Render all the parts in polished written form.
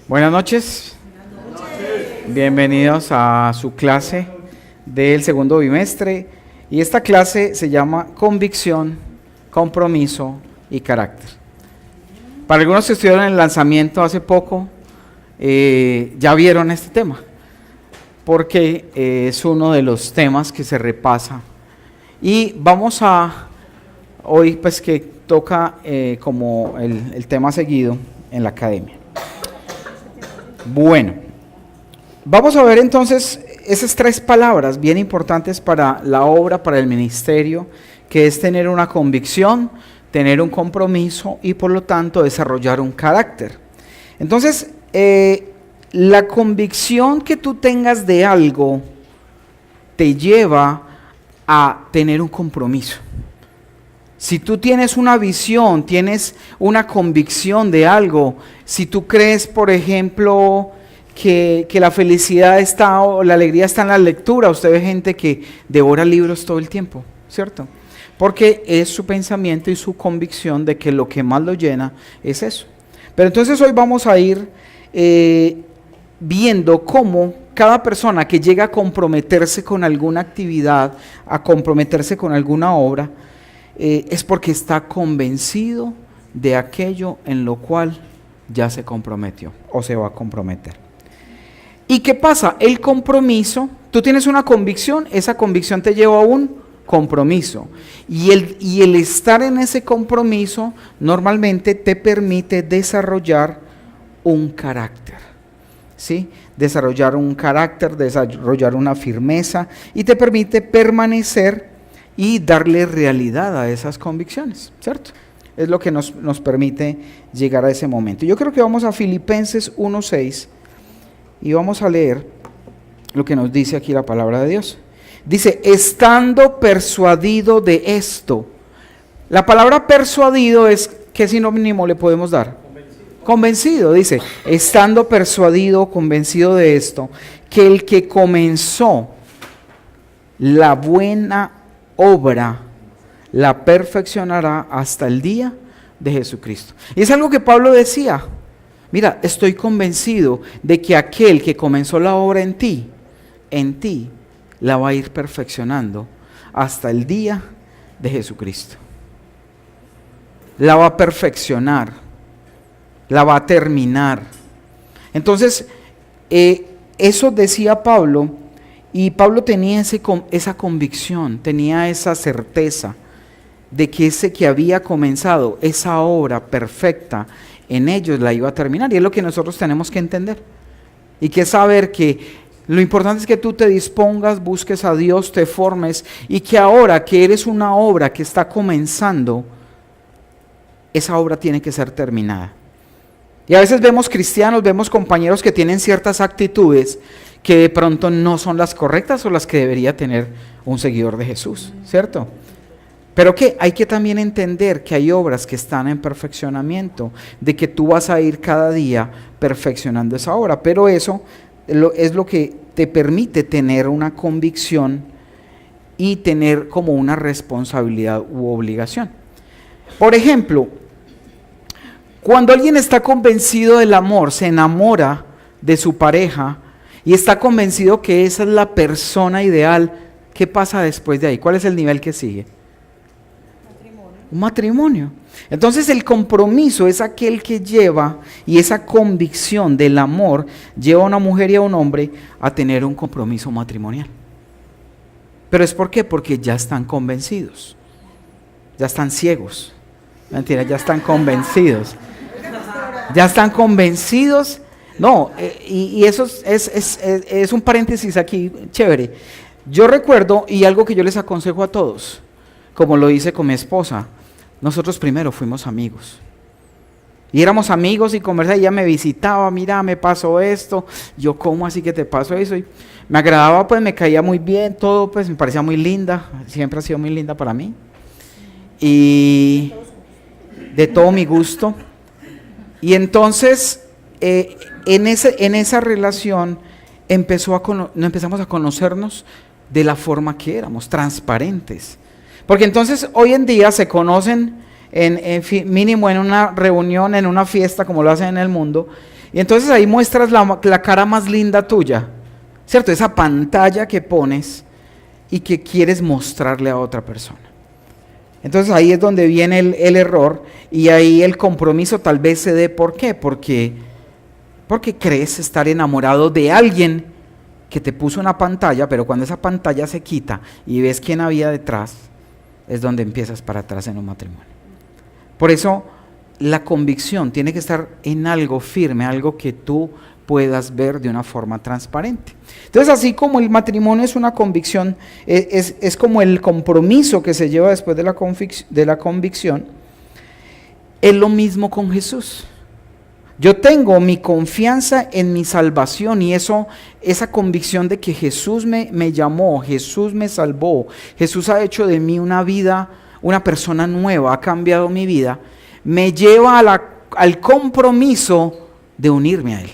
Buenas noches. Bienvenidos a su clase del segundo bimestre. Y esta clase se llama Convicción, Compromiso y Carácter. Para algunos que estudiaron el lanzamiento hace poco, ya vieron este tema, porque es uno de los temas que se repasa. Y vamos a, hoy pues que toca como el tema seguido en la academia. Bueno, vamos a ver entonces esas tres palabras bien importantes para la obra, para el ministerio, que es tener una convicción, tener un compromiso y por lo tanto desarrollar un carácter. Entonces, la convicción que tú tengas de algo te lleva a tener un compromiso. Si tú tienes una visión, tienes una convicción de algo, si tú crees, por ejemplo, que la felicidad está o la alegría está en la lectura, usted ve gente que devora libros todo el tiempo, ¿cierto? Porque es su pensamiento y su convicción de que lo que más lo llena es eso. Pero entonces hoy vamos a ir viendo cómo cada persona que llega a comprometerse con alguna actividad, a comprometerse con alguna obra, es porque está convencido de aquello en lo cual ya se comprometió o se va a comprometer. ¿Y qué pasa? El compromiso, tú tienes una convicción, esa convicción te lleva a un compromiso. Y el estar en ese compromiso normalmente te permite desarrollar un carácter, ¿sí? Desarrollar un carácter, desarrollar una firmeza y te permite permanecer y darle realidad a esas convicciones, ¿cierto? Es lo que nos permite llegar a ese momento. Yo creo que vamos a Filipenses 1:6 y vamos a leer lo que nos dice aquí la palabra de Dios. Dice, estando persuadido de esto. La palabra persuadido es, ¿qué sinónimo le podemos dar? Convencido, dice, estando persuadido, convencido de esto, que el que comenzó la buena obra la perfeccionará hasta el día de Jesucristo. Y es algo que Pablo decía, mira, estoy convencido de que aquel que comenzó la obra en ti, la va a ir perfeccionando hasta el día de Jesucristo. La va a perfeccionar, la va a terminar. Entonces, eso decía Pablo. Y Pablo tenía esa convicción, tenía esa certeza de que ese que había comenzado esa obra perfecta en ellos la iba a terminar. Y es lo que nosotros tenemos que entender. Y que saber que lo importante es que tú te dispongas, busques a Dios, te formes y que ahora que eres una obra que está comenzando, esa obra tiene que ser terminada. Y a veces vemos cristianos, vemos compañeros que tienen ciertas actitudes que de pronto no son las correctas o las que debería tener un seguidor de Jesús, ¿cierto? Pero que hay que también entender que hay obras que están en perfeccionamiento, de que tú vas a ir cada día perfeccionando esa obra, pero eso es lo que te permite tener una convicción y tener como una responsabilidad u obligación. Por ejemplo, cuando alguien está convencido del amor, se enamora de su pareja, y está convencido que esa es la persona ideal, ¿qué pasa después de ahí? ¿Cuál es el nivel que sigue? Un matrimonio. Entonces el compromiso es aquel que lleva, y esa convicción del amor lleva a una mujer y a un hombre a tener un compromiso matrimonial. ¿Pero es por qué? Porque ya están convencidos, ya están ciegos, mentira, ya están convencidos, ya están convencidos. No, y eso es un paréntesis aquí chévere. Yo recuerdo, y algo que yo les aconsejo a todos, como lo hice con mi esposa, nosotros primero fuimos amigos. Y éramos amigos y conversaba, ella me visitaba, mira, me pasó esto, yo, ¿cómo así que te pasó eso? Y me agradaba, pues me caía muy bien, todo pues me parecía muy linda, siempre ha sido muy linda para mí. Y de todo mi gusto. Y entonces, en esa relación empezamos a conocernos de la forma que éramos, transparentes. Porque entonces hoy en día se conocen mínimo en una reunión, en una fiesta, como lo hacen en el mundo, Y entonces ahí muestras la cara más linda tuya, ¿cierto? Esa pantalla que pones y que quieres mostrarle a otra persona. Entonces ahí es donde viene el error, y ahí el compromiso tal vez se dé. ¿Por qué? Porque crees estar enamorado de alguien que te puso una pantalla, pero cuando esa pantalla se quita y ves quién había detrás, es donde empiezas para atrás en un matrimonio. Por eso la convicción tiene que estar en algo firme, algo que tú puedas ver de una forma transparente. Entonces, así como el matrimonio es una convicción, es como el compromiso que se lleva después de la convicción, es lo mismo con Jesús. Yo tengo mi confianza en mi salvación, y esa convicción de que Jesús me llamó, Jesús me salvó, Jesús ha hecho de mí una vida, una persona nueva, ha cambiado mi vida, me lleva al compromiso de unirme a Él,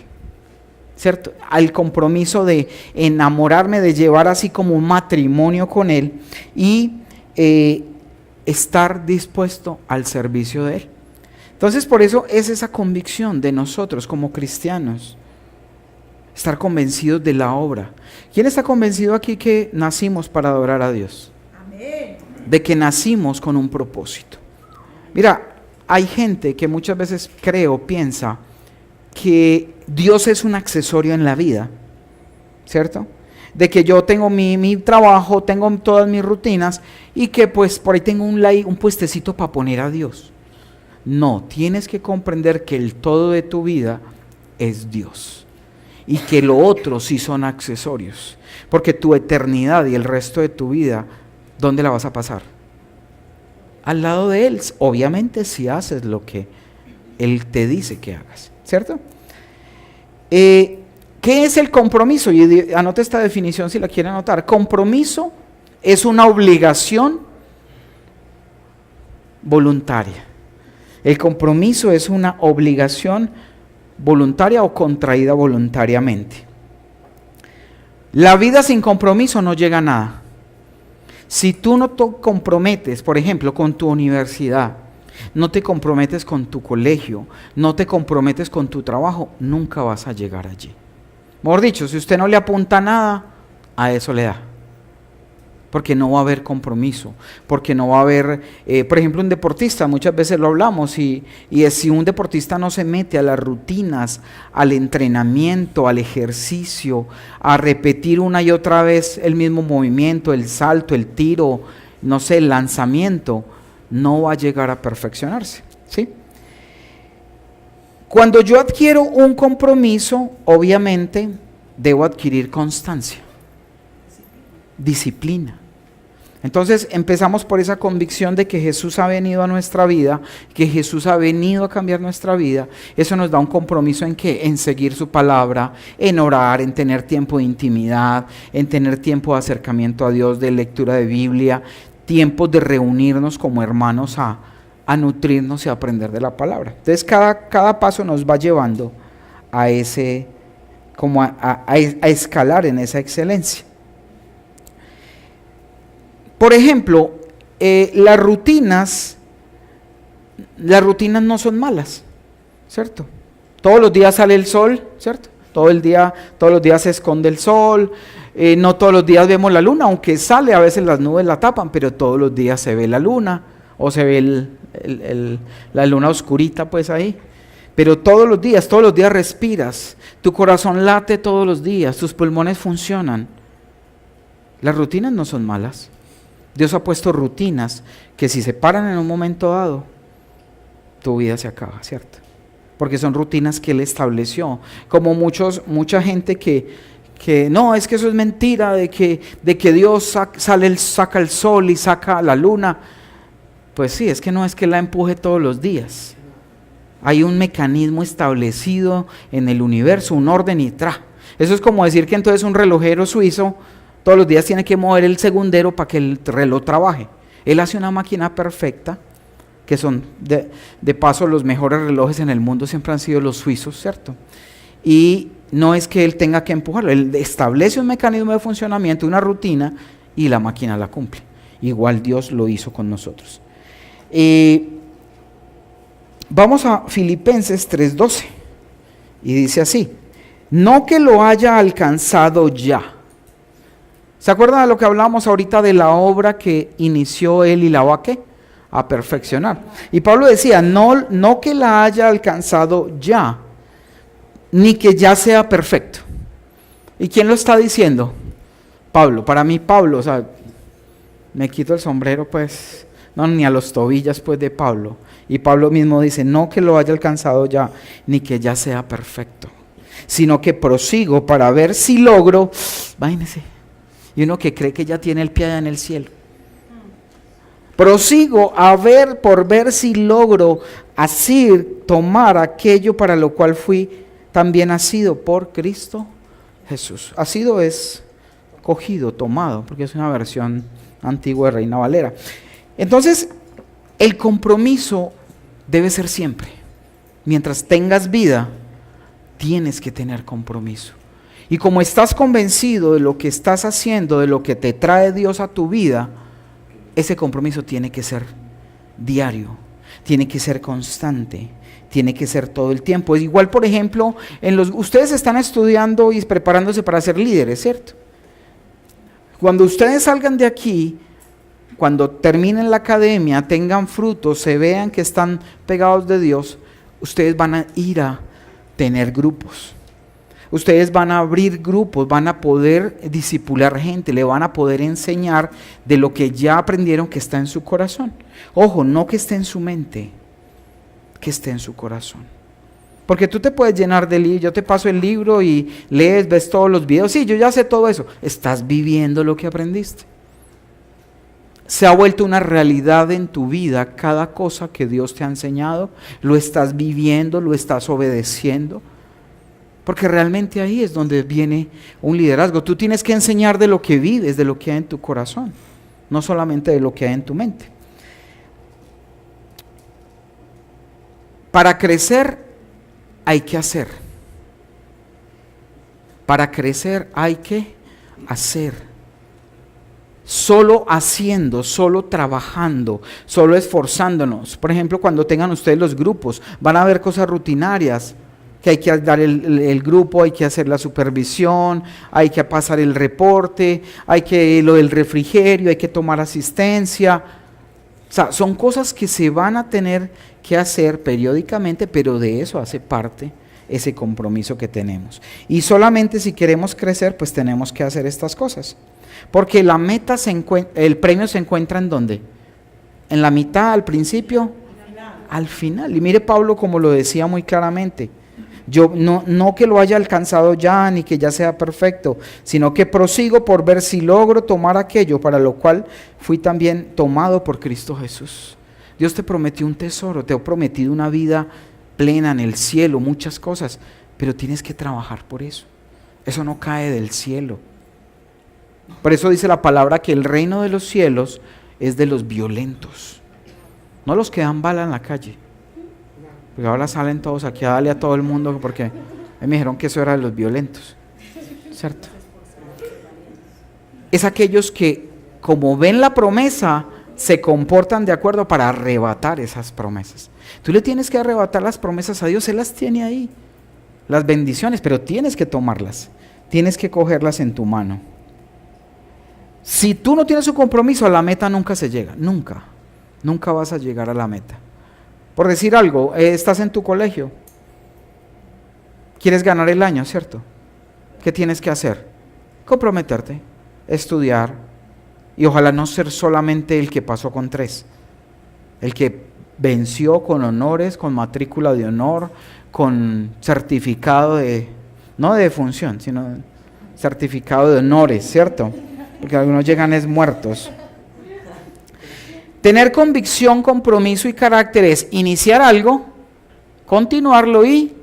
¿cierto? Al compromiso de enamorarme, de llevar así como un matrimonio con Él y estar dispuesto al servicio de Él. Entonces, por eso es esa convicción de nosotros como cristianos, estar convencidos de la obra. ¿Quién está convencido aquí que nacimos para adorar a Dios? Amén. De que nacimos con un propósito. Mira, hay gente que muchas veces piensa que Dios es un accesorio en la vida, ¿cierto? De que yo tengo mi trabajo, tengo todas mis rutinas, y que pues por ahí tengo un puestecito para poner a Dios. No, tienes que comprender que el todo de tu vida es Dios, y que lo otro sí son accesorios, porque tu eternidad y el resto de tu vida, ¿dónde la vas a pasar? Al lado de Él, obviamente si haces lo que Él te dice que hagas, ¿cierto? ¿Qué es el compromiso? Y anote esta definición si la quieren anotar. Compromiso es una obligación voluntaria. El compromiso es una obligación voluntaria o contraída voluntariamente. La vida sin compromiso no llega a nada. Si tú no te comprometes, por ejemplo, con tu universidad, no te comprometes con tu colegio, no te comprometes con tu trabajo, nunca vas a llegar allí. Mejor dicho, si usted no le apunta nada, a eso le da. Porque no va a haber compromiso, porque no va a haber, por ejemplo, un deportista, muchas veces lo hablamos, y es si un deportista no se mete a las rutinas, al entrenamiento, al ejercicio, a repetir una y otra vez el mismo movimiento, el salto, el tiro, no sé, el lanzamiento, no va a llegar a perfeccionarse, ¿sí? Cuando yo adquiero un compromiso, obviamente debo adquirir constancia, disciplina. Entonces empezamos por esa convicción de que Jesús ha venido a nuestra vida, que Jesús ha venido a cambiar nuestra vida. Eso nos da un compromiso en ¿qué? En seguir su palabra, en orar, en tener tiempo de intimidad, en tener tiempo de acercamiento a Dios, de lectura de Biblia, tiempos de reunirnos como hermanos a nutrirnos y a aprender de la palabra. Entonces cada paso nos va llevando a ese, como a escalar en esa excelencia. Por ejemplo, las rutinas no son malas, ¿cierto? Todos los días sale el sol, ¿cierto? Todos los días se esconde el sol, no todos los días vemos la luna, aunque sale, a veces las nubes la tapan, pero todos los días se ve la luna, o se ve la luna oscurita pues ahí. Pero todos los días respiras, tu corazón late todos los días, tus pulmones funcionan. Las rutinas no son malas. Dios ha puesto rutinas que si se paran en un momento dado, tu vida se acaba, ¿cierto? Porque son rutinas que Él estableció. Como mucha gente que no, es que eso es mentira, de que Dios saca el sol y saca la luna. Pues sí, es que no es que la empuje todos los días. Hay un mecanismo establecido en el universo, un orden y Eso es como decir que entonces un relojero suizo todos los días tiene que mover el segundero para que el reloj trabaje. Él hace una máquina perfecta, que son de paso los mejores relojes en el mundo siempre han sido los suizos, ¿cierto? Y no es que él tenga que empujarlo, él establece un mecanismo de funcionamiento, una rutina, y la máquina la cumple. Igual Dios lo hizo con nosotros. Vamos a Filipenses 3:12. Y dice así, no que lo haya alcanzado ya. ¿Se acuerdan de lo que hablamos ahorita de la obra que inició él y la va a qué? A perfeccionar. Y Pablo decía, no que la haya alcanzado ya, ni que ya sea perfecto. ¿Y quién lo está diciendo? Pablo. Para mí Pablo, o sea, me quito el sombrero pues, no, ni a los tobillas pues de Pablo. Y Pablo mismo dice, no que lo haya alcanzado ya, ni que ya sea perfecto, sino que prosigo para ver si logro, imagínense, y uno que cree que ya tiene el pie allá en el cielo. Prosigo por ver si logro asir, tomar aquello para lo cual fui también asido por Cristo Jesús. Asido es cogido, tomado, porque es una versión antigua de Reina Valera. Entonces, el compromiso debe ser siempre. Mientras tengas vida, tienes que tener compromiso. Y como estás convencido de lo que estás haciendo, de lo que te trae Dios a tu vida, ese compromiso tiene que ser diario, tiene que ser constante, tiene que ser todo el tiempo. Es igual, por ejemplo, ustedes están estudiando y preparándose para ser líderes, ¿cierto? Cuando ustedes salgan de aquí, cuando terminen la academia, tengan frutos, se vean que están pegados de Dios, ustedes van a ir a tener grupos. Ustedes van a abrir grupos, van a poder discipular gente, le van a poder enseñar de lo que ya aprendieron que está en su corazón. Ojo, no que esté en su mente, que esté en su corazón. Porque tú te puedes llenar de libros, yo te paso el libro y lees, ves todos los videos, sí, yo ya sé todo eso. Estás viviendo lo que aprendiste. Se ha vuelto una realidad en tu vida cada cosa que Dios te ha enseñado, lo estás viviendo, lo estás obedeciendo. Porque realmente ahí es donde viene un liderazgo. Tú tienes que enseñar de lo que vives, de lo que hay en tu corazón, no solamente de lo que hay en tu mente. Para crecer hay que hacer. Para crecer hay que hacer. Solo haciendo, solo trabajando, solo esforzándonos. Por ejemplo, cuando tengan ustedes los grupos, van a ver cosas rutinarias. Que hay que dar el grupo, hay que hacer la supervisión, hay que pasar el reporte, hay que lo del refrigerio, hay que tomar asistencia. O sea, son cosas que se van a tener que hacer periódicamente, pero de eso hace parte ese compromiso que tenemos. Y solamente si queremos crecer, pues tenemos que hacer estas cosas. Porque la meta el premio se encuentra ¿en dónde? ¿En la mitad, al principio? Al final. Y mire Pablo como lo decía muy claramente. Yo no que lo haya alcanzado ya, ni que ya sea perfecto, sino que prosigo por ver si logro tomar aquello para lo cual fui también tomado por Cristo Jesús. Dios te prometió un tesoro, te ha prometido una vida plena en el cielo, muchas cosas, pero tienes que trabajar por eso. Eso no cae del cielo. Por eso dice la palabra que el reino de los cielos es de los violentos, no los que dan bala en la calle. Porque ahora salen todos aquí a darle a todo el mundo porque me dijeron que eso era de los violentos, ¿cierto? Es aquellos que como ven la promesa se comportan de acuerdo para arrebatar esas promesas. Tú le tienes que arrebatar las promesas a Dios, Él las tiene ahí, las bendiciones, pero tienes que tomarlas, tienes que cogerlas en tu mano. Si tú no tienes un compromiso, a la meta nunca se llega, nunca vas a llegar a la meta. Por decir algo, estás en tu colegio, quieres ganar el año, ¿cierto? ¿Qué tienes que hacer? Comprometerte, estudiar y ojalá no ser solamente el que pasó con 3, el que venció con honores, con matrícula de honor, con certificado no de defunción, sino certificado de honores, ¿cierto? Porque algunos llegan muertos. Tener convicción, compromiso y carácter es iniciar algo, continuarlo y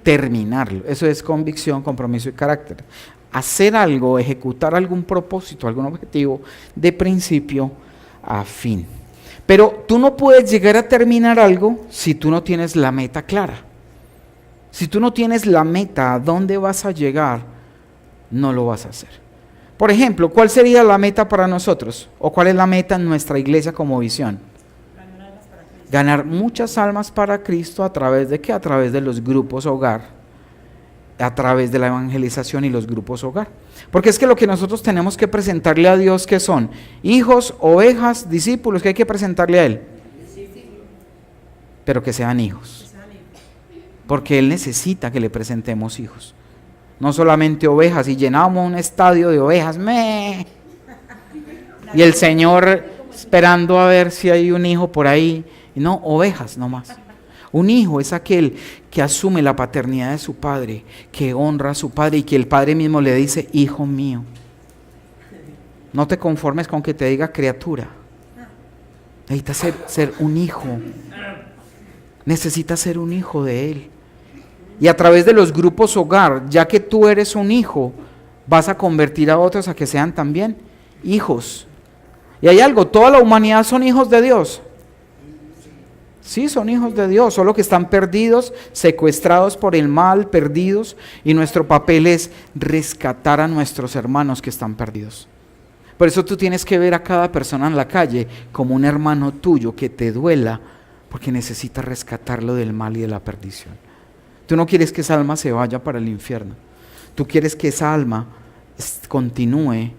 terminarlo. Eso es convicción, compromiso y carácter. Hacer algo, ejecutar algún propósito, algún objetivo de principio a fin. Pero tú no puedes llegar a terminar algo si tú no tienes la meta clara. Si tú no tienes la meta, ¿a dónde vas a llegar? No lo vas a hacer. Por ejemplo, ¿cuál sería la meta para nosotros? ¿O cuál es la meta en nuestra iglesia como visión? Ganar muchas almas para Cristo. ¿A través de qué? A través de los grupos hogar. a través de la evangelización y los grupos hogar. Porque es que lo que nosotros tenemos que presentarle a Dios, ¿qué son? Hijos, ovejas, discípulos, que hay que presentarle a Él. Pero que sean hijos. Porque Él necesita que le presentemos hijos. No solamente ovejas, y llenamos un estadio de ovejas, y el Señor esperando a ver si hay un hijo por ahí. No, ovejas nomás. Un hijo es aquel que asume la paternidad de su padre, que honra a su padre y que el padre mismo le dice, hijo mío. No te conformes con que te diga criatura. Necesitas ser un hijo. Necesitas ser un hijo de Él. Y a través de los grupos hogar, ya que tú eres un hijo, vas a convertir a otros a que sean también hijos. Y hay algo, toda la humanidad son hijos de Dios. Sí, son hijos de Dios, solo que están perdidos, secuestrados por el mal, perdidos, y nuestro papel es rescatar a nuestros hermanos que están perdidos. Por eso tú tienes que ver a cada persona en la calle como un hermano tuyo que te duela, porque necesitas rescatarlo del mal y de la perdición. Tú no quieres que esa alma se vaya para el infierno, tú quieres que esa alma continúe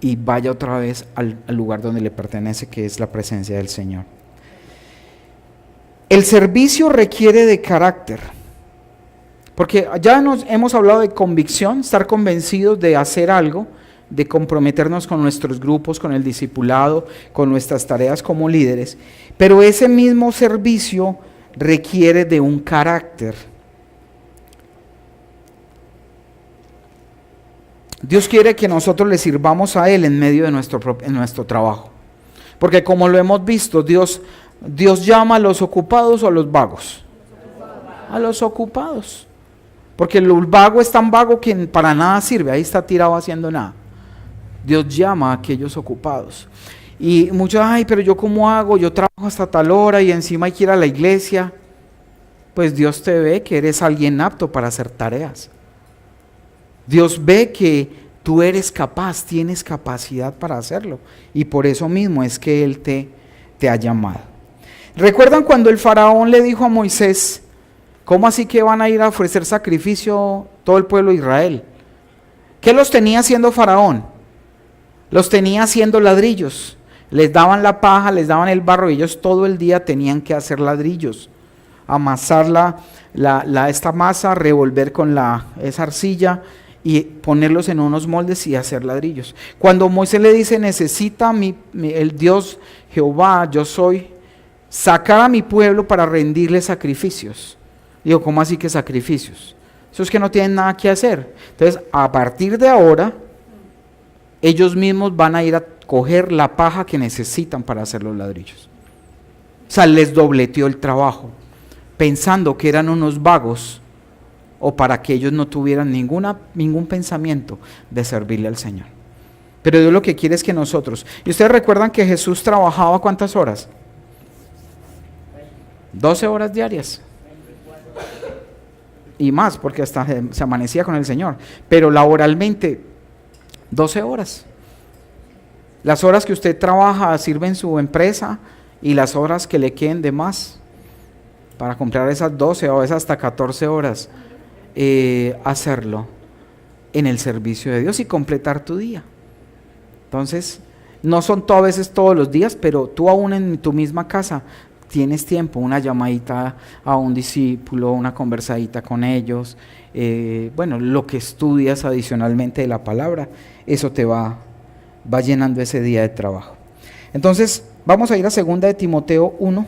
y vaya otra vez al lugar donde le pertenece, que es la presencia del Señor. El servicio requiere de carácter, porque ya hemos hablado de convicción, estar convencidos de hacer algo, de comprometernos con nuestros grupos, con el discipulado, con nuestras tareas como líderes, pero ese mismo servicio requiere de un carácter. Dios quiere que nosotros le sirvamos a Él en medio de nuestro trabajo, porque como lo hemos visto, Dios llama a los ocupados o a los vagos. A los ocupados. Porque el vago es tan vago que para nada sirve, ahí está tirado haciendo nada. Dios llama a aquellos ocupados. Y muchos, pero yo ¿cómo hago? Yo trabajo hasta tal hora y encima hay que ir a la iglesia. Pues Dios te ve que eres alguien apto para hacer tareas. Dios ve que tú eres capaz, tienes capacidad para hacerlo. Y por eso mismo es que Él te ha llamado. ¿Recuerdan cuando el faraón le dijo a Moisés, ¿cómo así que van a ir a ofrecer sacrificio todo el pueblo de Israel? ¿Qué los tenía haciendo faraón? Los tenía haciendo ladrillos. Les daban la paja, les daban el barro y ellos todo el día tenían que hacer ladrillos. Amasar esta masa, revolver con esa arcilla y ponerlos en unos moldes y hacer ladrillos. Cuando Moisés le dice, necesita el Dios Jehová, yo soy, sacar a mi pueblo para rendirle sacrificios. Digo, ¿cómo así que sacrificios? Eso es que no tienen nada que hacer. Entonces, a partir de ahora, ellos mismos van a ir a coger la paja que necesitan para hacer los ladrillos. O sea, les dobleteó el trabajo, pensando que eran unos vagos, o para que ellos no tuvieran ningún pensamiento de servirle al Señor. Pero Dios lo que quiere es que nosotros, y ustedes recuerdan que Jesús trabajaba ¿cuántas horas? 12 horas diarias. Y más, porque hasta se amanecía con el Señor. Pero laboralmente, 12 horas. Las horas que usted trabaja sirven su empresa y las horas que le queden de más para comprar esas 12 o esas hasta 14 horas, hacerlo en el servicio de Dios y completar tu día. Entonces, no son a veces todos los días, pero tú aún en tu misma casa tienes tiempo, una llamadita a un discípulo, una conversadita con ellos, lo que estudias adicionalmente de la palabra, eso te va llenando ese día de trabajo. Entonces, vamos a ir a 2 de Timoteo 1,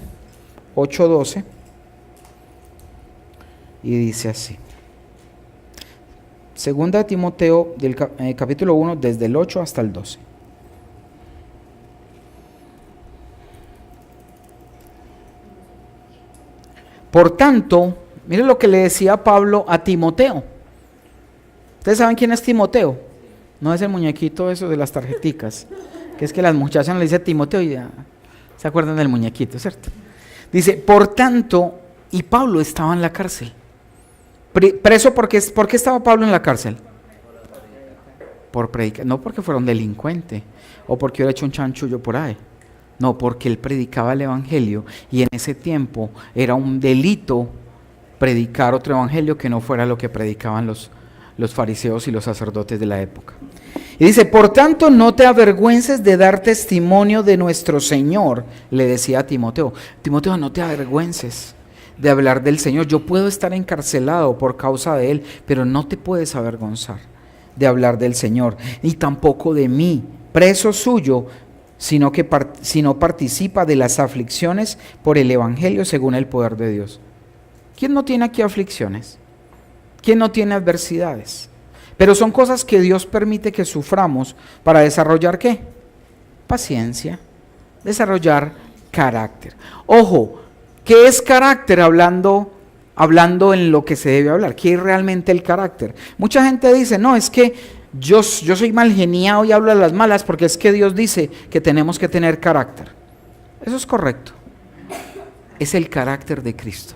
8-12, y dice así. 2 de Timoteo, del capítulo 1, desde el 8 hasta el 12. Por tanto, miren lo que le decía Pablo a Timoteo. ¿Ustedes saben quién es Timoteo? No es el muñequito eso de las tarjeticas, que es que las muchachas le dicen Timoteo y ya se acuerdan del muñequito, ¿cierto? Dice, por tanto, y Pablo estaba en la cárcel. Preso ¿por qué estaba Pablo en la cárcel? Por predicar, no porque fuera un delincuente o porque hubiera hecho un chanchullo por ahí. No, porque él predicaba el evangelio y en ese tiempo era un delito predicar otro evangelio que no fuera lo que predicaban los fariseos y los sacerdotes de la época. Y dice, por tanto, no te avergüences de dar testimonio de nuestro Señor, le decía a Timoteo. Timoteo, no te avergüences de hablar del Señor. Yo puedo estar encarcelado por causa de Él, pero no te puedes avergonzar de hablar del Señor, ni tampoco de mí, preso suyo, sino participa de las aflicciones por el Evangelio según el poder de Dios. ¿Quién no tiene aquí aflicciones? ¿Quién no tiene adversidades? Pero son cosas que Dios permite que suframos para desarrollar ¿qué? Paciencia, desarrollar carácter. Ojo, ¿qué es carácter hablando en lo que se debe hablar? ¿Qué es realmente el carácter? Mucha gente dice, no, es que yo soy mal geniado y hablo de las malas porque es que Dios dice que tenemos que tener carácter. Eso es correcto. Es el carácter de Cristo,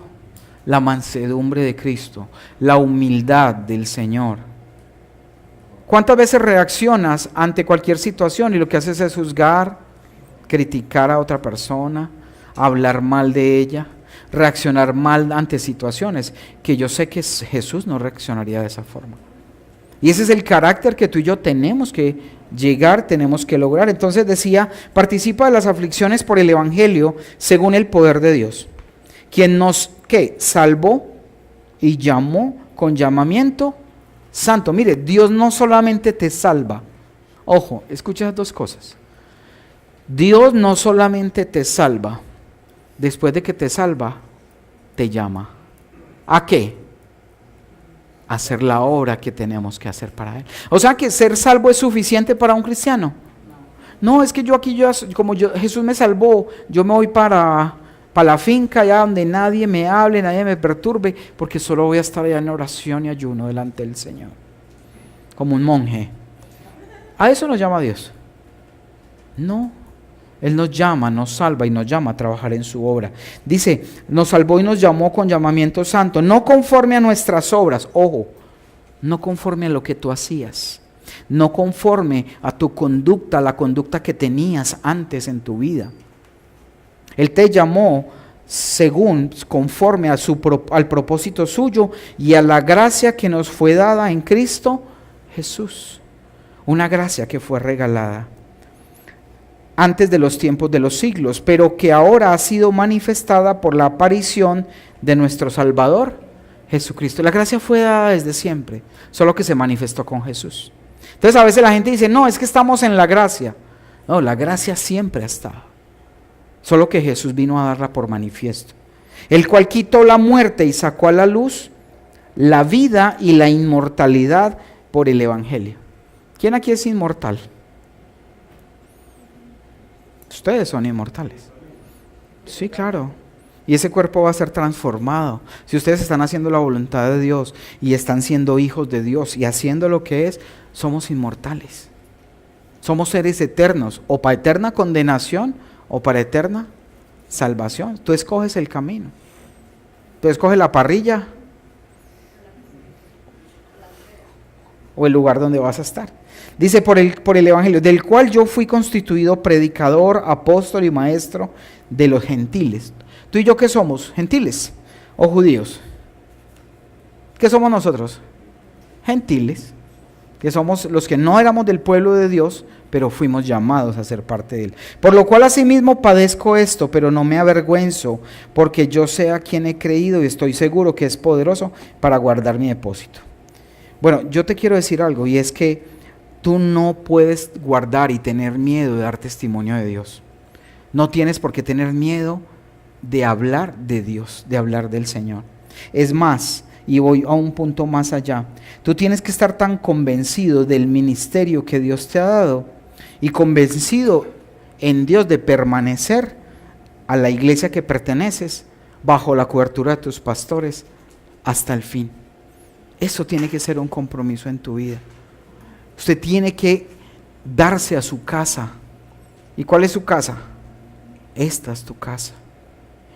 la mansedumbre de Cristo, la humildad del Señor. ¿Cuántas veces reaccionas ante cualquier situación y lo que haces es juzgar, criticar a otra persona, hablar mal de ella, reaccionar mal ante situaciones que yo sé que Jesús no reaccionaría de esa forma? Y ese es el carácter que tú y yo tenemos que llegar, tenemos que lograr. Entonces decía, participa de las aflicciones por el Evangelio según el poder de Dios, quien nos, ¿qué? Salvó y llamó con llamamiento santo. Mire, Dios no solamente te salva. Ojo, escucha las dos cosas. Dios no solamente te salva, después de que te salva, te llama. ¿A qué? A hacer la obra que tenemos que hacer para Él. O sea que ser salvo es suficiente para un cristiano. No, es que Jesús me salvó, yo me voy para la finca allá donde nadie me hable, nadie me perturbe, porque solo voy a estar allá en oración y ayuno delante del Señor, como un monje. ¿A eso nos llama Dios? No, Él nos llama, nos salva y nos llama a trabajar en su obra. Dice, nos salvó y nos llamó con llamamiento santo, no conforme a nuestras obras, ojo, no conforme a lo que tú hacías, no conforme a tu conducta, la conducta que tenías antes en tu vida. Él te llamó conforme al propósito suyo y a la gracia que nos fue dada en Cristo Jesús. Una gracia que fue regalada antes de los tiempos de los siglos, pero que ahora ha sido manifestada por la aparición de nuestro Salvador, Jesucristo. La gracia fue dada desde siempre, solo que se manifestó con Jesús. Entonces a veces la gente dice, no, es que estamos en la gracia. No, la gracia siempre ha estado. Solo que Jesús vino a darla por manifiesto, el cual quitó la muerte y sacó a la luz la vida y la inmortalidad por el Evangelio. ¿Quién aquí es inmortal? Ustedes son inmortales. Sí, claro. Y ese cuerpo va a ser transformado. Si ustedes están haciendo la voluntad de Dios y están siendo hijos de Dios y haciendo lo que es, somos inmortales. Somos seres eternos, o para eterna condenación o para eterna salvación. Tú escoges el camino. Tú escoges la parrilla o el lugar donde vas a estar. Dice, por el Evangelio, del cual yo fui constituido predicador, apóstol y maestro de los gentiles. ¿Tú y yo qué somos? ¿Gentiles o judíos? ¿Qué somos nosotros? Gentiles, que somos los que no éramos del pueblo de Dios, pero fuimos llamados a ser parte de Él. Por lo cual asimismo padezco esto, pero no me avergüenzo, porque yo sé a quién he creído y estoy seguro que es poderoso para guardar mi depósito. Bueno, yo te quiero decir algo, y es que tú no puedes guardar y tener miedo de dar testimonio de Dios. No tienes por qué tener miedo de hablar de Dios, de hablar del Señor. Es más, y voy a un punto más allá, tú tienes que estar tan convencido del ministerio que Dios te ha dado y convencido en Dios de permanecer a la iglesia que perteneces bajo la cobertura de tus pastores hasta el fin. Eso tiene que ser un compromiso en tu vida. Usted tiene que darse a su casa. ¿Y cuál es su casa? Esta es tu casa.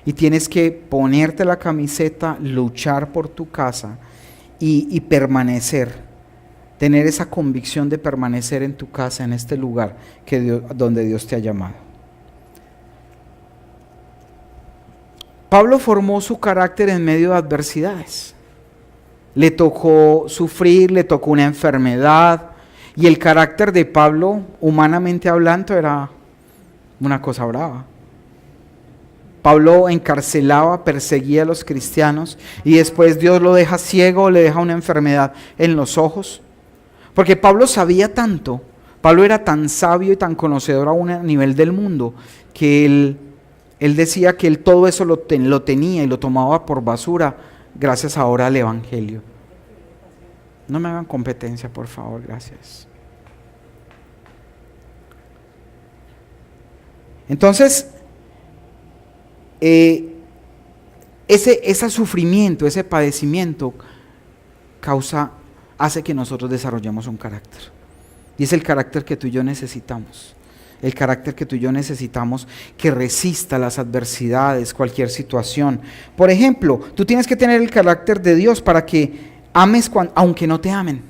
Y tienes que ponerte la camiseta, luchar por tu casa y permanecer. Tener esa convicción de permanecer en tu casa, en este lugar donde Dios te ha llamado. Pablo formó su carácter en medio de adversidades. Le tocó sufrir, le tocó una enfermedad, y el carácter de Pablo, humanamente hablando, era una cosa brava. Pablo encarcelaba, perseguía a los cristianos, y después Dios lo deja ciego, le deja una enfermedad en los ojos. Porque Pablo sabía tanto, Pablo era tan sabio y tan conocedor aún a nivel del mundo, que él decía que él todo eso lo tenía y lo tomaba por basura, gracias ahora al Evangelio. No me hagan competencia, por favor, gracias. Entonces, ese sufrimiento, ese padecimiento hace que nosotros desarrollemos un carácter. Y es el carácter que tú y yo necesitamos. El carácter que tú y yo necesitamos, que resista las adversidades, cualquier situación. Por ejemplo, tú tienes que tener el carácter de Dios para que ames aunque no te amen.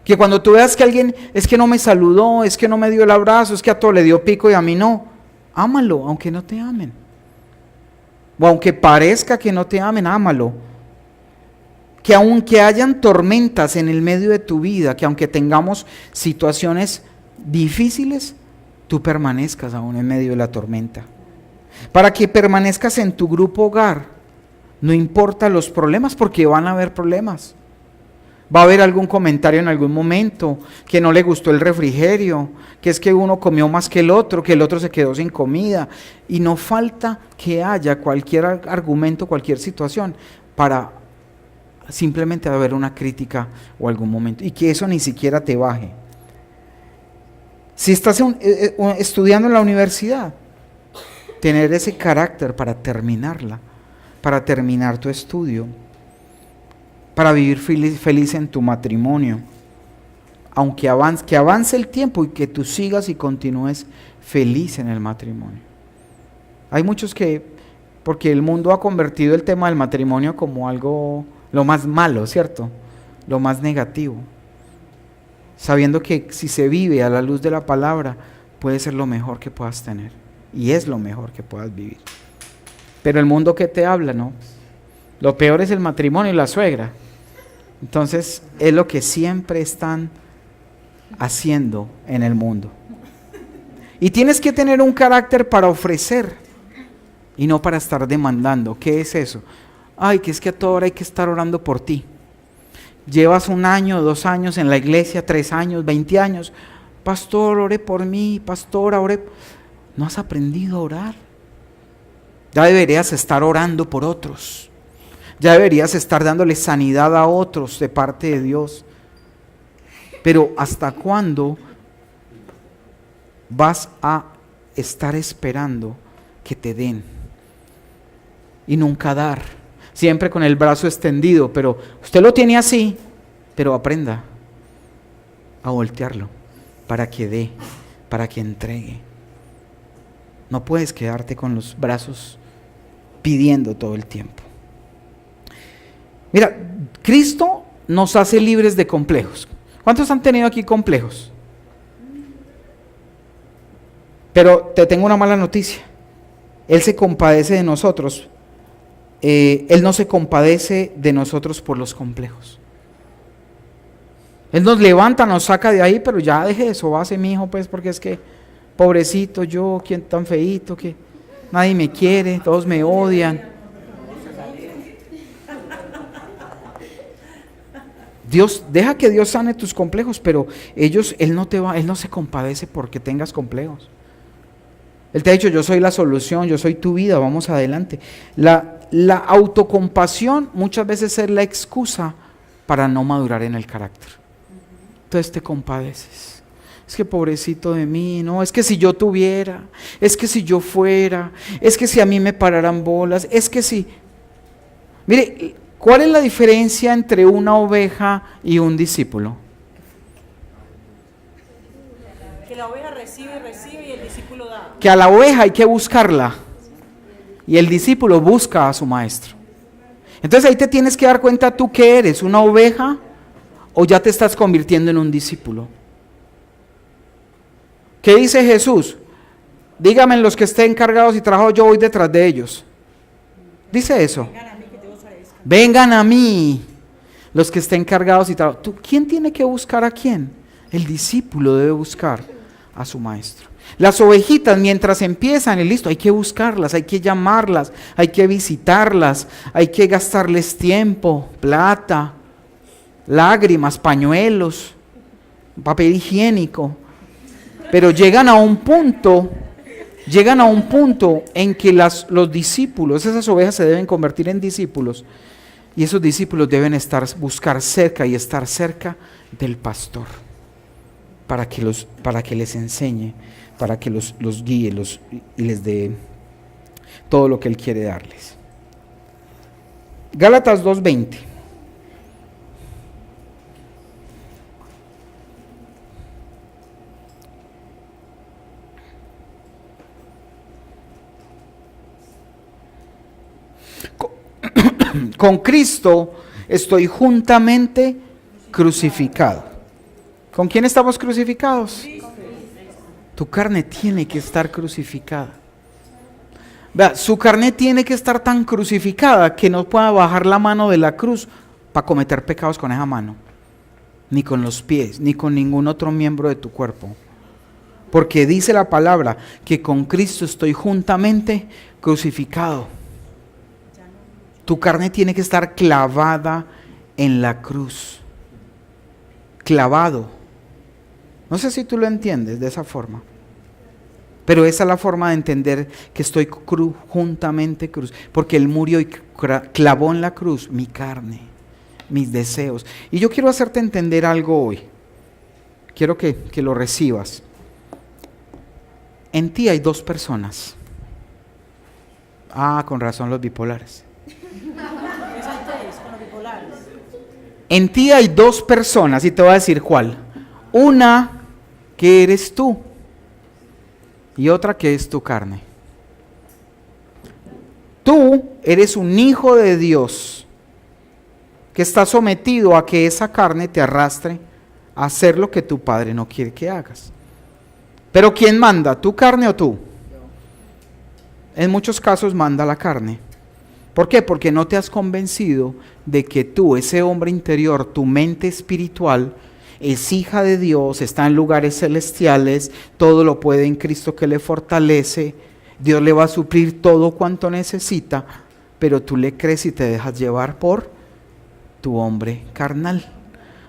Que cuando tú veas que alguien es que no me saludó, es que no me dio el abrazo, es que a todo le dio pico y a mí no, ámalo aunque no te amen. O aunque parezca que no te amen, ámalo. Que aunque hayan tormentas en el medio de tu vida, que aunque tengamos situaciones difíciles, tú permanezcas aún en medio de la tormenta. Para que permanezcas en tu grupo hogar, no importa los problemas, porque van a haber problemas. Va a haber algún comentario en algún momento, que no le gustó el refrigerio, que es que uno comió más que el otro se quedó sin comida, y no falta que haya cualquier argumento, cualquier situación, para simplemente haber una crítica o algún momento, y que eso ni siquiera te baje. Si estás estudiando en la universidad, tener ese carácter para terminarla, para terminar tu estudio, para vivir feliz en tu matrimonio, aunque avance el tiempo y que tú sigas y continúes feliz en el matrimonio. Hay muchos porque el mundo ha convertido el tema del matrimonio como algo, lo más malo, ¿cierto? Lo más negativo. Sabiendo que si se vive a la luz de la palabra, puede ser lo mejor que puedas tener. Y es lo mejor que puedas vivir. Pero el mundo que te habla, ¿no? Lo peor es el matrimonio y la suegra. Entonces, es lo que siempre están haciendo en el mundo. Y tienes que tener un carácter para ofrecer y no para estar demandando. ¿Qué es eso? Ay, que es que a toda hora hay que estar orando por ti. Llevas 1 año, 2 años en la iglesia, 3 años, 20 años. Pastor, ore por mí, pastora, ore. ¿No has aprendido a orar? Ya deberías estar orando por otros. Ya deberías estar dándole sanidad a otros de parte de Dios. Pero ¿hasta cuándo vas a estar esperando que te den? Y nunca dar. Siempre con el brazo extendido, pero usted lo tiene así, pero aprenda a voltearlo para que dé, para que entregue. No puedes quedarte con los brazos pidiendo todo el tiempo. Mira, Cristo nos hace libres de complejos. ¿Cuántos han tenido aquí complejos? Pero te tengo una mala noticia. Él se compadece de nosotros. Él no se compadece de nosotros por los complejos. Él nos levanta, nos saca de ahí, pero ya deje eso, base mi hijo, pues, porque es que, pobrecito yo, quien tan feíto, que nadie me quiere, todos me odian. Dios, deja que Dios sane tus complejos, pero Él no se compadece porque tengas complejos. Él te ha dicho, yo soy la solución, yo soy tu vida, vamos adelante. La autocompasión muchas veces es la excusa para no madurar en el carácter. Entonces te compadeces. Es que pobrecito de mí, no, es que si yo tuviera, es que si yo fuera, es que si a mí me pararan bolas, es que si... Mire, ¿cuál es la diferencia entre una oveja y un discípulo? Que la oveja recibe y el discípulo da. Que a la oveja hay que buscarla y el discípulo busca a su maestro. Entonces ahí te tienes que dar cuenta tú que eres, una oveja o ya te estás convirtiendo en un discípulo. ¿Qué dice Jesús? Díganme los que estén encargados y trabajados, yo voy detrás de ellos. Dice eso. Vengan a mí que yo os haré descansar. Vengan a mí, los que estén encargados y trabajados. ¿Quién tiene que buscar a quién? El discípulo debe buscar a su maestro. Las ovejitas mientras empiezan, y listo, hay que buscarlas, hay que llamarlas, hay que visitarlas, hay que gastarles tiempo, plata, lágrimas, pañuelos, papel higiénico. Pero llegan a un punto en que los discípulos, esas ovejas se deben convertir en discípulos, y esos discípulos deben buscar cerca y estar cerca del pastor, para que les enseñe, para que los guíe y les dé todo lo que Él quiere darles. Gálatas 2:20. Con Cristo estoy juntamente crucificado. ¿Con quién estamos crucificados? Tu carne tiene que estar crucificada. Vea, su carne tiene que estar tan crucificada que no pueda bajar la mano de la cruz para cometer pecados con esa mano, ni con los pies, ni con ningún otro miembro de tu cuerpo. Porque dice la palabra que con Cristo estoy juntamente crucificado. Tu carne tiene que estar clavada en la cruz. Clavado. No sé si tú lo entiendes de esa forma. Pero esa es la forma de entender que estoy juntamente cruz. Porque Él murió y clavó en la cruz mi carne, mis deseos. Y yo quiero hacerte entender algo hoy. Quiero que lo recibas. En ti hay dos personas. Ah, con razón los bipolares. En ti hay dos personas y te voy a decir cuál. Una que eres tú y otra que es tu carne. Tú eres un hijo de Dios que está sometido a que esa carne te arrastre a hacer lo que tu padre no quiere que hagas. Pero ¿quién manda? ¿Tu carne o tú? En muchos casos manda la carne. ¿Por qué? Porque no te has convencido de que tú, ese hombre interior, tu mente espiritual, es hija de Dios, está en lugares celestiales, todo lo puede en Cristo que le fortalece, Dios le va a suplir todo cuanto necesita, pero tú le crees y te dejas llevar por tu hombre carnal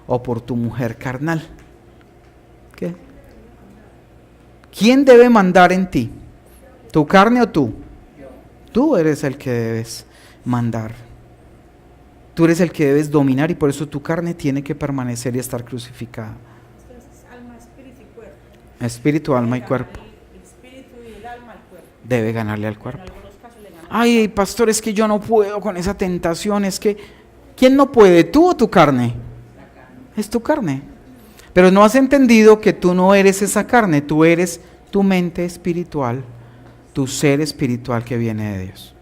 o por tu mujer carnal. ¿Qué? ¿Quién debe mandar en ti? ¿Tu carne o tú? Tú eres el que debes mandar. Tú eres el que debes dominar y por eso tu carne tiene que permanecer y estar crucificada. Entonces, alma, espíritu y cuerpo. Espíritu, alma y cuerpo. El espíritu y el alma al cuerpo. Debe ganarle al En cuerpo. algunos casos le ganan. Ay, pastor, es que yo no puedo con esa tentación. Es que, ¿quién no puede? ¿Tú o tu carne? Es tu carne. Pero no has entendido que tú no eres esa carne, tú eres tu mente espiritual, tu ser espiritual que viene de Dios.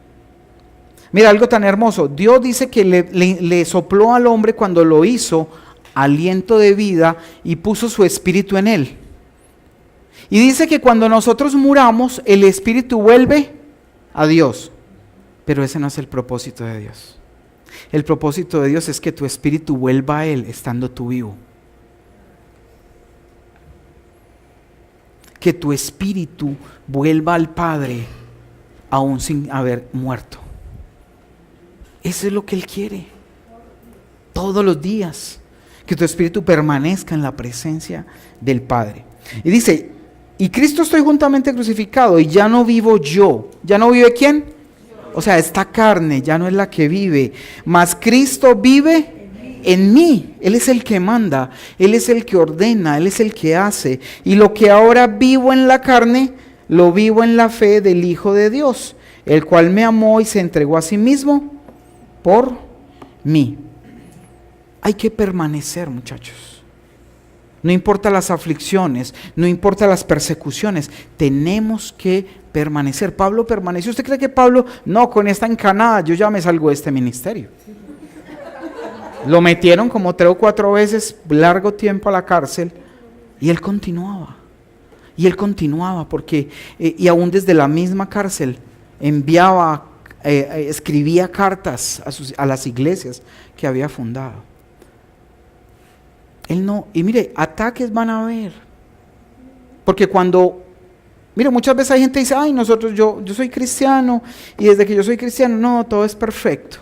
Mira, algo tan hermoso. Dios dice que le sopló al hombre cuando lo hizo aliento de vida y puso su espíritu en él. Y dice que cuando nosotros muramos, el espíritu vuelve a Dios. Pero ese no es el propósito de Dios. El propósito de Dios es que tu espíritu vuelva a Él estando tú vivo. Que tu espíritu vuelva al Padre aún sin haber muerto. Eso es lo que Él quiere. Todos los días. Que tu espíritu permanezca en la presencia del Padre. Y dice, y Cristo estoy juntamente crucificado y ya no vivo yo. ¿Ya no vive quién? O sea, esta carne ya no es la que vive. Mas Cristo vive en mí. Él es el que manda. Él es el que ordena. Él es el que hace. Y lo que ahora vivo en la carne, lo vivo en la fe del Hijo de Dios, el cual me amó y se entregó a sí mismo por mí. Hay que permanecer, muchachos. No importa las aflicciones, no importa las persecuciones, tenemos que permanecer. Pablo permaneció. ¿Usted cree que Pablo, no, con esta encanada yo ya me salgo de este ministerio? Lo metieron como 3 o 4 veces largo tiempo a la cárcel y él continuaba. Y él continuaba porque, y aún desde la misma cárcel, enviaba, escribía cartas a las iglesias que había fundado. Él no, y mire, ataques van a haber. Porque mire, muchas veces hay gente que dice, ay, yo soy cristiano, y desde que yo soy cristiano, no, todo es perfecto.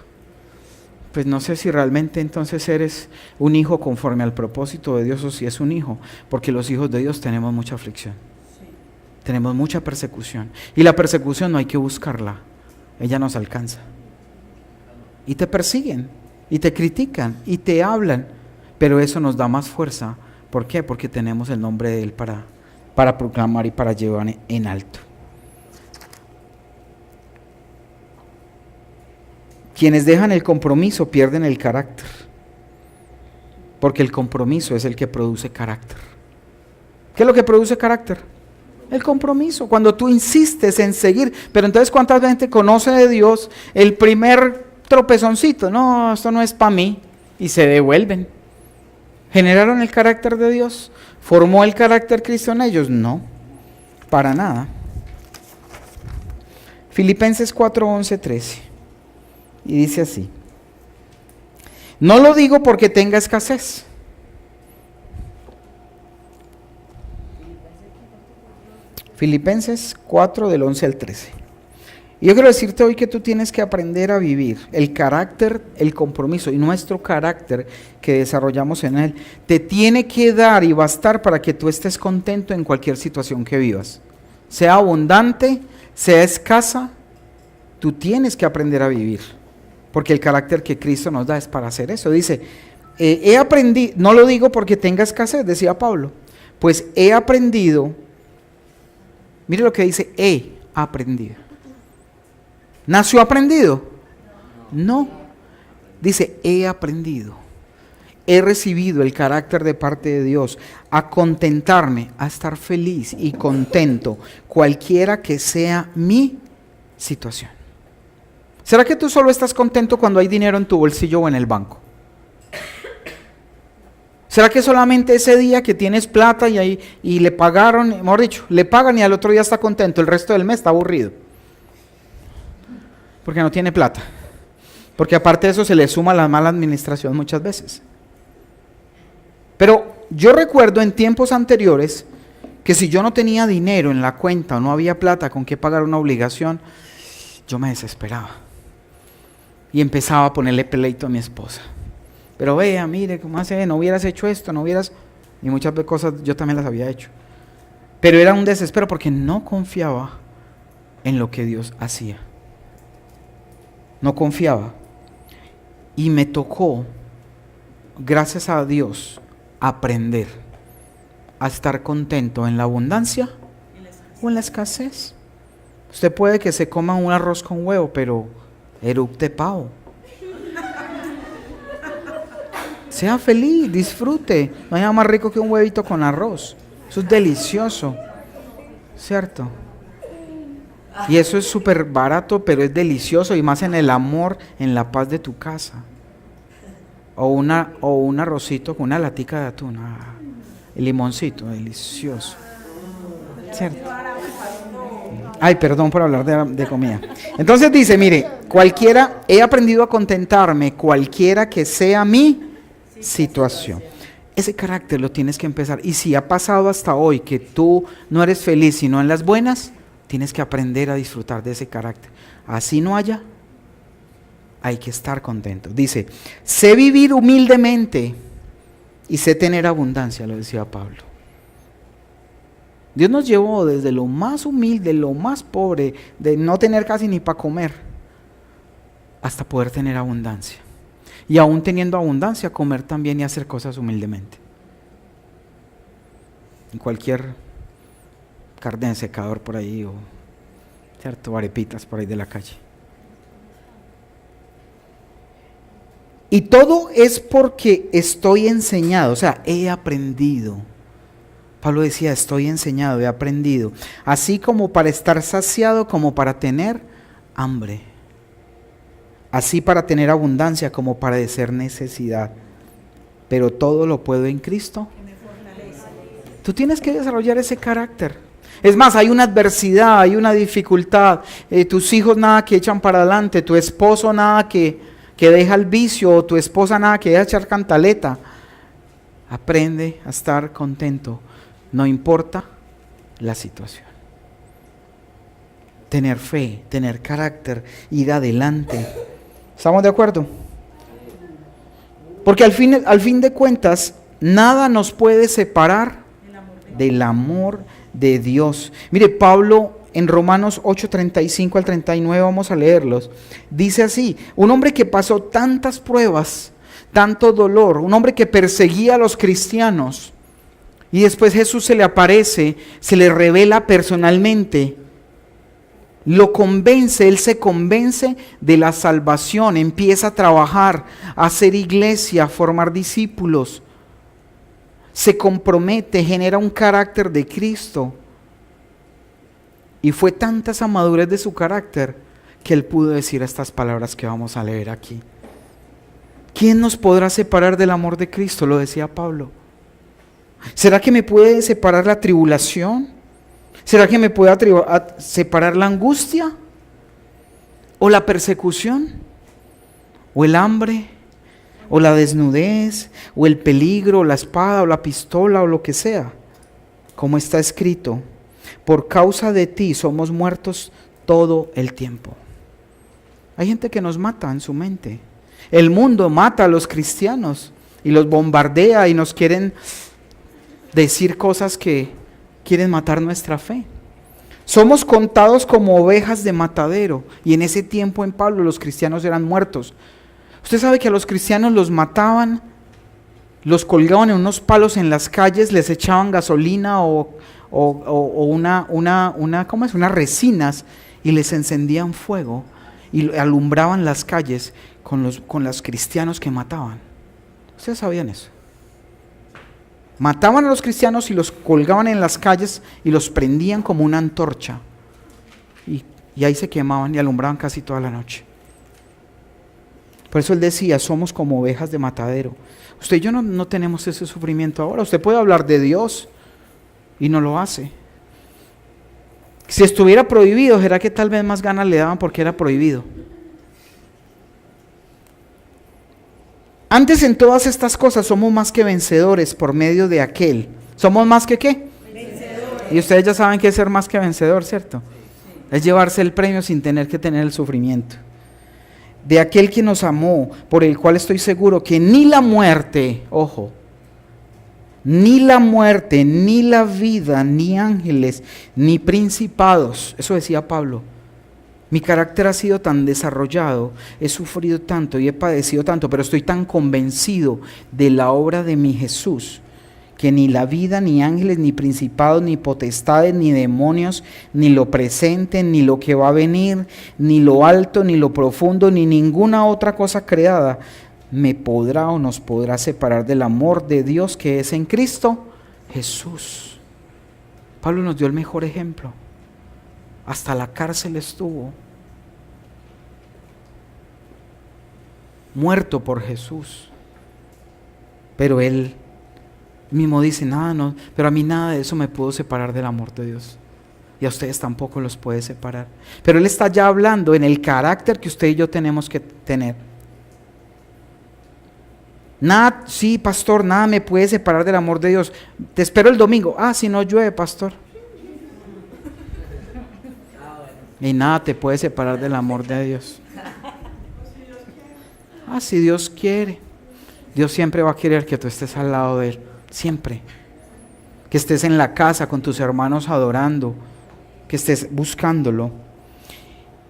Pues no sé si realmente entonces eres un hijo conforme al propósito de Dios o si es un hijo, porque los hijos de Dios tenemos mucha aflicción, tenemos mucha persecución, y la persecución no hay que buscarla, ella nos alcanza. Y te persiguen, y te critican, y te hablan, pero eso nos da más fuerza. ¿Por qué? Porque tenemos el nombre de Él para proclamar y para llevar en alto. Quienes dejan el compromiso pierden el carácter, porque el compromiso es el que produce carácter. ¿Qué es lo que produce carácter? El compromiso, cuando tú insistes en seguir. Pero entonces, ¿cuánta gente conoce de Dios? El primer tropezoncito, no, esto no es para mí, y se devuelven. ¿Generaron el carácter de Dios? ¿Formó el carácter Cristo en ellos? No, para nada. Filipenses 4, 11, 13. Y dice así: no lo digo porque tenga escasez. Filipenses 4 del 11 al 13. Y yo quiero decirte hoy que tú tienes que aprender a vivir el carácter, el compromiso y nuestro carácter que desarrollamos en Él. Te tiene que dar y bastar para que tú estés contento en cualquier situación que vivas. Sea abundante, sea escasa, tú tienes que aprender a vivir. Porque el carácter que Cristo nos da es para hacer eso. Dice, he aprendido, no lo digo porque tenga escasez, decía Pablo, pues he aprendido. Mire lo que dice, he aprendido. ¿Nació aprendido? No. Dice, he aprendido. He recibido el carácter de parte de Dios a contentarme, a estar feliz y contento, cualquiera que sea mi situación. ¿Será que tú solo estás contento cuando hay dinero en tu bolsillo o en el banco? ¿Será que solamente ese día que tienes plata y le pagaron, mejor dicho, le pagan y al otro día está contento, el resto del mes está aburrido? Porque no tiene plata. Porque aparte de eso se le suma la mala administración muchas veces. Pero yo recuerdo en tiempos anteriores que si yo no tenía dinero en la cuenta o no había plata con qué pagar una obligación, yo me desesperaba. Y empezaba a ponerle pleito a mi esposa. Pero vea, mire, ¿cómo hace? No hubieras hecho esto, no hubieras... Y muchas cosas yo también las había hecho. Pero era un desespero porque no confiaba en lo que Dios hacía. No confiaba. Y me tocó, gracias a Dios, aprender a estar contento en la abundancia o en la escasez. Usted puede que se coma un arroz con huevo, pero erupte pavo. Sea feliz, disfrute. No hay nada más rico que un huevito con arroz. Eso es delicioso, ¿cierto? Y eso es súper barato, pero es delicioso, y más en el amor, en la paz de tu casa. O un arrocito con una latica de atún. El limoncito, delicioso. ¿Cierto? Ay, perdón por hablar de comida. Entonces dice, mire, he aprendido a contentarme cualquiera que sea mi situación. Ese carácter lo tienes que empezar. Y si ha pasado hasta hoy que tú no eres feliz sino en las buenas, tienes que aprender a disfrutar de ese carácter. Así no haya, hay que estar contento. Dice, sé vivir humildemente y sé tener abundancia, lo decía Pablo. Dios nos llevó desde lo más humilde, lo más pobre, de no tener casi ni para comer, hasta poder tener abundancia. Y aún teniendo abundancia, comer también y hacer cosas humildemente. En cualquier carne de secador por ahí, o cierto, arepitas por ahí de la calle. Y todo es porque estoy enseñado, o sea, he aprendido. Pablo decía, estoy enseñado, he aprendido, así como para estar saciado, como para tener hambre, así para tener abundancia, como para padecer necesidad, pero todo lo puedo en Cristo. Tú tienes que desarrollar ese carácter. Es más, hay una adversidad, hay una dificultad. Tus hijos nada que echan para adelante, tu esposo nada que deja el vicio, o tu esposa nada que deja echar cantaleta. Aprende a estar contento, no importa la situación. Tener fe, tener carácter, ir adelante. ¿Estamos de acuerdo? Porque al fin de cuentas, nada nos puede separar del amor de Dios. Mire, Pablo en Romanos 8:35 al 39, vamos a leerlos. Dice así: un hombre que pasó tantas pruebas, tanto dolor, un hombre que perseguía a los cristianos, y después Jesús se le aparece, se le revela personalmente, lo convence, él se convence de la salvación, empieza a trabajar, a hacer iglesia, a formar discípulos, se compromete, genera un carácter de Cristo. Y fue tanta esa madurez de su carácter que él pudo decir estas palabras que vamos a leer aquí. ¿Quién nos podrá separar del amor de Cristo? Lo decía Pablo. ¿Será que me puede separar la tribulación? ¿Será que me puede separar la angustia? ¿O la persecución? ¿O el hambre? ¿O la desnudez? ¿O el peligro? ¿O la espada? ¿O la pistola? ¿O lo que sea? Como está escrito: por causa de ti somos muertos todo el tiempo. Hay gente que nos mata en su mente. El mundo mata a los cristianos y los bombardea y nos quieren decir cosas que quieren matar nuestra fe. Somos contados como ovejas de matadero, y en ese tiempo en Pablo los cristianos eran muertos. Usted sabe que a los cristianos los mataban, los colgaban en unos palos en las calles, les echaban gasolina o unas resinas, y les encendían fuego y alumbraban las calles con los cristianos que mataban. ¿Ustedes sabían eso? Mataban a los cristianos y los colgaban en las calles y los prendían como una antorcha. Y ahí se quemaban y alumbraban casi toda la noche. Por eso él decía: somos como ovejas de matadero. Usted y yo no tenemos ese sufrimiento ahora. Usted puede hablar de Dios y no lo hace. Si estuviera prohibido, ¿será que tal vez más ganas le daban porque era prohibido? Antes en todas estas cosas somos más que vencedores por medio de aquel. ¿Somos más que qué? Vencedores. Y ustedes ya saben qué es ser más que vencedor, ¿cierto? Es llevarse el premio sin tener que tener el sufrimiento. De aquel que nos amó, por el cual estoy seguro que ni la muerte, ojo, ni la muerte, ni la vida, ni ángeles, ni principados, eso decía Pablo. Mi carácter ha sido tan desarrollado, he sufrido tanto y he padecido tanto, pero estoy tan convencido de la obra de mi Jesús, que ni la vida, ni ángeles, ni principados, ni potestades, ni demonios, ni lo presente, ni lo que va a venir, ni lo alto, ni lo profundo, ni ninguna otra cosa creada me podrá o nos podrá separar del amor de Dios que es en Cristo Jesús. Pablo nos dio el mejor ejemplo. Hasta la cárcel estuvo, muerto por Jesús. Pero él mismo dice: no, pero a mí nada de eso me pudo separar del amor de Dios. Y a ustedes tampoco los puede separar. Pero él está ya hablando en el carácter que usted y yo tenemos que tener. Nada, sí, pastor, nada me puede separar del amor de Dios. Te espero el domingo. Si no llueve, pastor. Y nada te puede separar del amor de Dios. Si Dios quiere. Dios siempre va a querer que tú estés al lado de Él. Siempre. Que estés en la casa con tus hermanos adorando. Que estés buscándolo.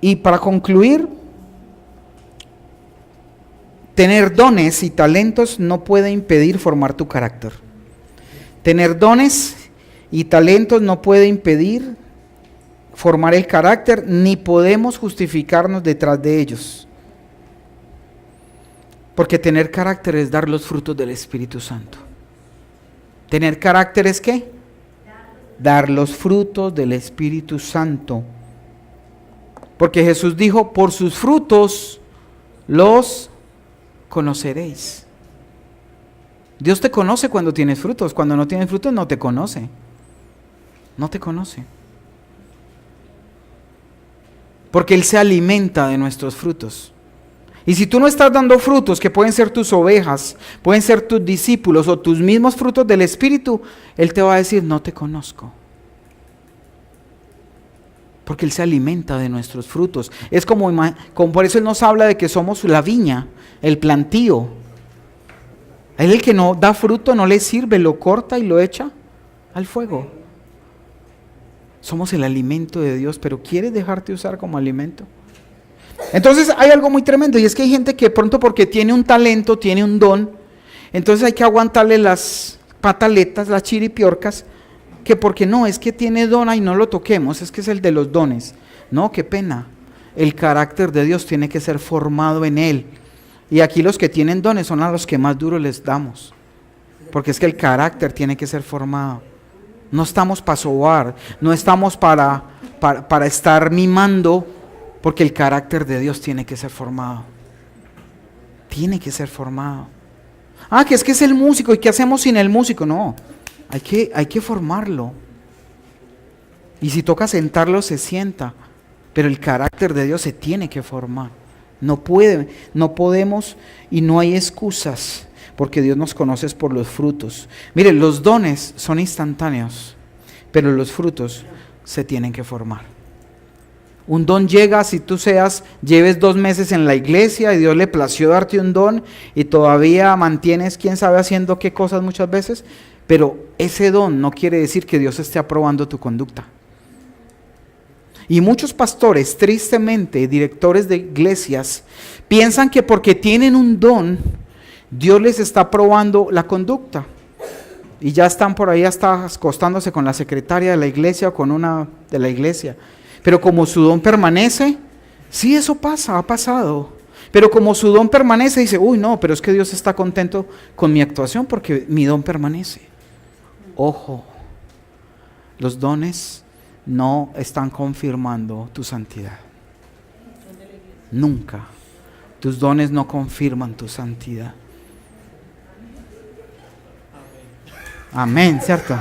Y para concluir, tener dones y talentos no puede impedir formar tu carácter. Tener dones y talentos no puede impedir formar el carácter, ni podemos justificarnos detrás de ellos. Porque tener carácter es dar los frutos del Espíritu Santo. ¿Tener carácter es qué? Dar los frutos del Espíritu Santo. Porque Jesús dijo: por sus frutos los conoceréis. Dios te conoce cuando tienes frutos. Cuando no tienes frutos no te conoce. No te conoce. Porque Él se alimenta de nuestros frutos. Y si tú no estás dando frutos, que pueden ser tus ovejas, pueden ser tus discípulos o tus mismos frutos del Espíritu, Él te va a decir, no te conozco. Porque Él se alimenta de nuestros frutos. Es como por eso Él nos habla de que somos la viña, el plantío. A Él el que no da fruto no le sirve, lo corta y lo echa al fuego. Somos el alimento de Dios, pero ¿quieres dejarte usar como alimento? Entonces hay algo muy tremendo, y es que hay gente que pronto porque tiene un talento, tiene un don, entonces hay que aguantarle las pataletas, las chiripiorcas, que porque no, es que tiene don y no lo toquemos, es que es el de los dones. No, qué pena. El carácter de Dios tiene que ser formado en Él. Y aquí los que tienen dones son a los que más duro les damos, porque es que el carácter tiene que ser formado. No estamos para sobar, no estamos para estar mimando, porque el carácter de Dios tiene que ser formado. Tiene que ser formado. Que es el músico, ¿y qué hacemos sin el músico? No, hay que formarlo. Y si toca sentarlo, se sienta. Pero el carácter de Dios se tiene que formar. No podemos y no hay excusas, porque Dios nos conoce por los frutos. Miren, los dones son instantáneos, pero los frutos se tienen que formar. Un don llega si tú lleves 2 meses en la iglesia y Dios le plació darte un don y todavía mantienes quién sabe haciendo qué cosas muchas veces, pero ese don no quiere decir que Dios esté aprobando tu conducta. Y muchos pastores, tristemente, directores de iglesias, piensan que porque tienen un don, Dios les está aprobando la conducta. Y ya están por ahí hasta acostándose con la secretaria de la iglesia o con una de la iglesia. Pero como su don permanece, sí, eso pasa, ha pasado. Pero como su don permanece, dice, uy, no, pero es que Dios está contento con mi actuación porque mi don permanece. Ojo, los dones no están confirmando tu santidad. Nunca. Tus dones no confirman tu santidad. Amén, ¿cierto?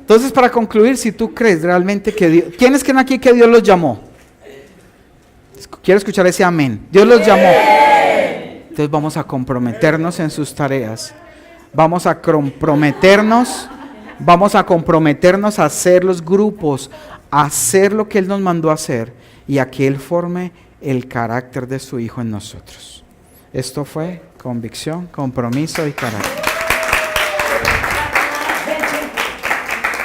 Entonces, para concluir, si tú crees realmente que Dios... ¿Quiénes creen aquí que Dios los llamó? Quiero escuchar ese amén. Dios los llamó. Entonces vamos a comprometernos en sus tareas. Vamos a comprometernos a hacer los grupos, a hacer lo que Él nos mandó a hacer y a que Él forme el carácter de su Hijo en nosotros. Esto fue convicción, compromiso y carácter.